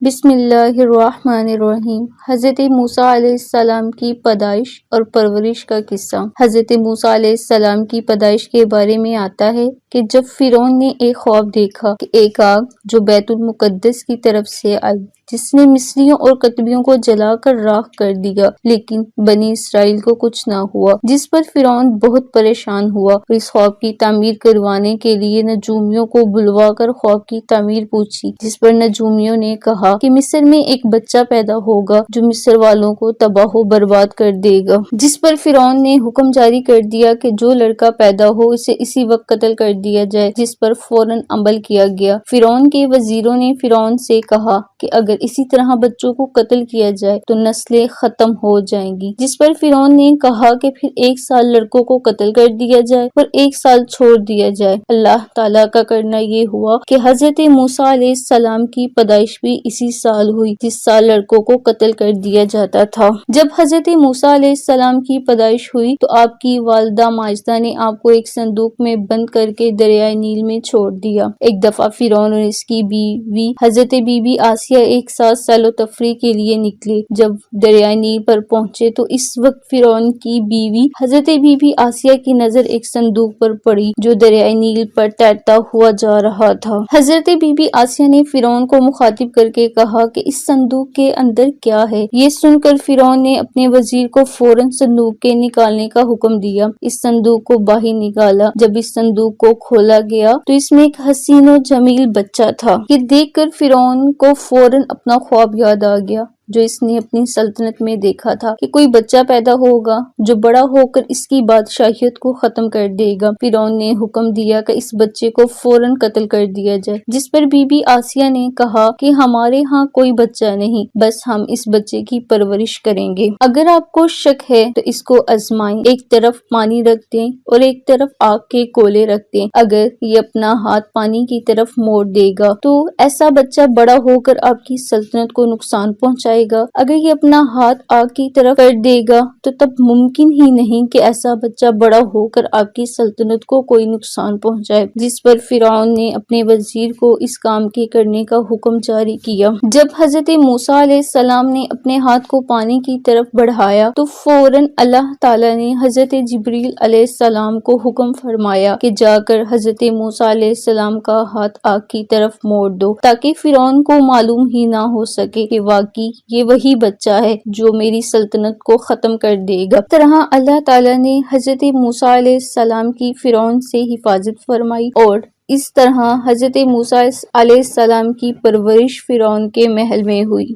بسم اللہ الرحمن الرحیم۔ حضرت موسیٰ علیہ السلام کی پیدائش اور پرورش کا قصہ۔ حضرت موسیٰ علیہ السلام کی پیدائش کے بارے میں آتا ہے کہ جب فرعون نے ایک خواب دیکھا کہ ایک آگ جو بیت المقدس کی طرف سے آئی، جس نے مصریوں اور کتبیوں کو جلا کر راکھ کر دیا، لیکن بنی اسرائیل کو کچھ نہ ہوا، جس پر فرعون بہت پریشان ہوا اور اس خواب کی تعمیر کروانے کے لیے نجومیوں کو بلوا کر خواب کی تعمیر پوچھی، جس پر نجومیوں نے کہا کہ مصر میں ایک بچہ پیدا ہوگا جو مصر والوں کو تباہ و برباد کر دے گا، جس پر فرعون نے حکم جاری کر دیا کہ جو لڑکا پیدا ہو اسے اسی وقت قتل کر دیا جائے، جس پر فوراً عمل کیا گیا۔ فرعون کے وزیروں نے فرعون سے کہا کہ اگر اسی طرح بچوں کو قتل کیا جائے تو نسلیں ختم ہو جائیں گی، جس پر فرعون نے کہا کہ پھر 1 سال لڑکوں کو قتل کر دیا جائے اور 1 سال چھوڑ دیا جائے۔ اللہ تعالیٰ کا کرنا یہ ہوا کہ حضرت موسیٰ علیہ السلام کی پیدائش بھی اسی سال ہوئی جس سال لڑکوں کو قتل کر دیا جاتا تھا۔ جب حضرت موسیٰ علیہ السلام کی پیدائش ہوئی تو آپ کی والدہ ماجدہ نے آپ کو ایک صندوق میں بند کر کے دریائے نیل میں چھوڑ دیا۔ ایک دفعہ فرعون اور اس کی بیوی حضرت بی بی آسیہ ایک ساتھ سیر و تفریح کے لیے نکلے۔ جب دریائے نیل پر پہنچے تو اس وقت فرعون کی بیوی حضرت بی بی آسیہ کی نظر ایک صندوق پر پڑی جو دریائے نیل پر تیرتا ہوا جا رہا تھا۔ حضرت بی بی آسیہ نے فرعون کو مخاطب کر کے کہا کہ اس صندوق کے اندر کیا ہے؟ یہ سن کر فرعون نے اپنے وزیر کو فوراً صندوق کے نکالنے کا حکم دیا۔ اس صندوق کو باہر نکالا۔ جب اس صندوق کو کھولا گیا تو اس میں ایک حسین و جمیل بچہ تھا۔ یہ دیکھ کر فرعون کو فوراً اپنا خواب یاد آ گیا جو اس نے اپنی سلطنت میں دیکھا تھا کہ کوئی بچہ پیدا ہوگا جو بڑا ہو کر اس کی بادشاہیت کو ختم کر دے گا۔ فرعون نے حکم دیا کہ اس بچے کو فوراً قتل کر دیا جائے، جس پر بی بی آسیہ نے کہا کہ ہمارے ہاں کوئی بچہ نہیں، بس ہم اس بچے کی پرورش کریں گے۔ اگر آپ کو شک ہے تو اس کو آزمائیں، ایک طرف پانی رکھ دیں اور ایک طرف آگ کے گولے رکھ دیں۔ اگر یہ اپنا ہاتھ پانی کی طرف موڑ دے گا تو ایسا بچہ بڑا ہو کر آپ کی سلطنت کو نقصان پہنچائے گا۔ اگر یہ اپنا ہاتھ آگ کی طرف کر دے گا تو تب ممکن ہی نہیں کہ ایسا بچہ بڑا ہو کر آپ کی سلطنت کو کوئی نقصان پہنچائے، جس پر فرعون نے اپنے وزیر کو اس کام کے کرنے کا حکم جاری کیا۔ جب حضرت موسیٰ علیہ السلام نے اپنے ہاتھ کو پانی کی طرف بڑھایا تو فوراً اللہ تعالیٰ نے حضرت جبریل علیہ السلام کو حکم فرمایا کہ جا کر حضرت موسیٰ علیہ السلام کا ہاتھ آگ کی طرف موڑ دو، تاکہ فرعون کو معلوم ہی نہ ہو سکے کہ واقعی یہ وہی بچہ ہے جو میری سلطنت کو ختم کر دے گا۔ اس طرح اللہ تعالیٰ نے حضرت موسیٰ علیہ السلام کی فرعون سے حفاظت فرمائی اور اس طرح حضرت موسیٰ علیہ السلام کی پرورش فرعون کے محل میں ہوئی۔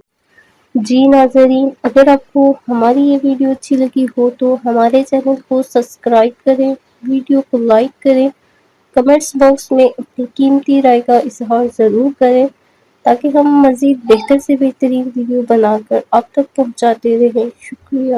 جی ناظرین، اگر آپ کو ہماری یہ ویڈیو اچھی لگی ہو تو ہمارے چینل کو سبسکرائب کریں، ویڈیو کو لائک کریں، کمنٹس باکس میں اپنی قیمتی رائے کا اظہار ضرور کریں تاکہ ہم مزید بہتر سے بہترین ویڈیو بنا کر آپ تک پہنچاتے رہیں۔ شکریہ۔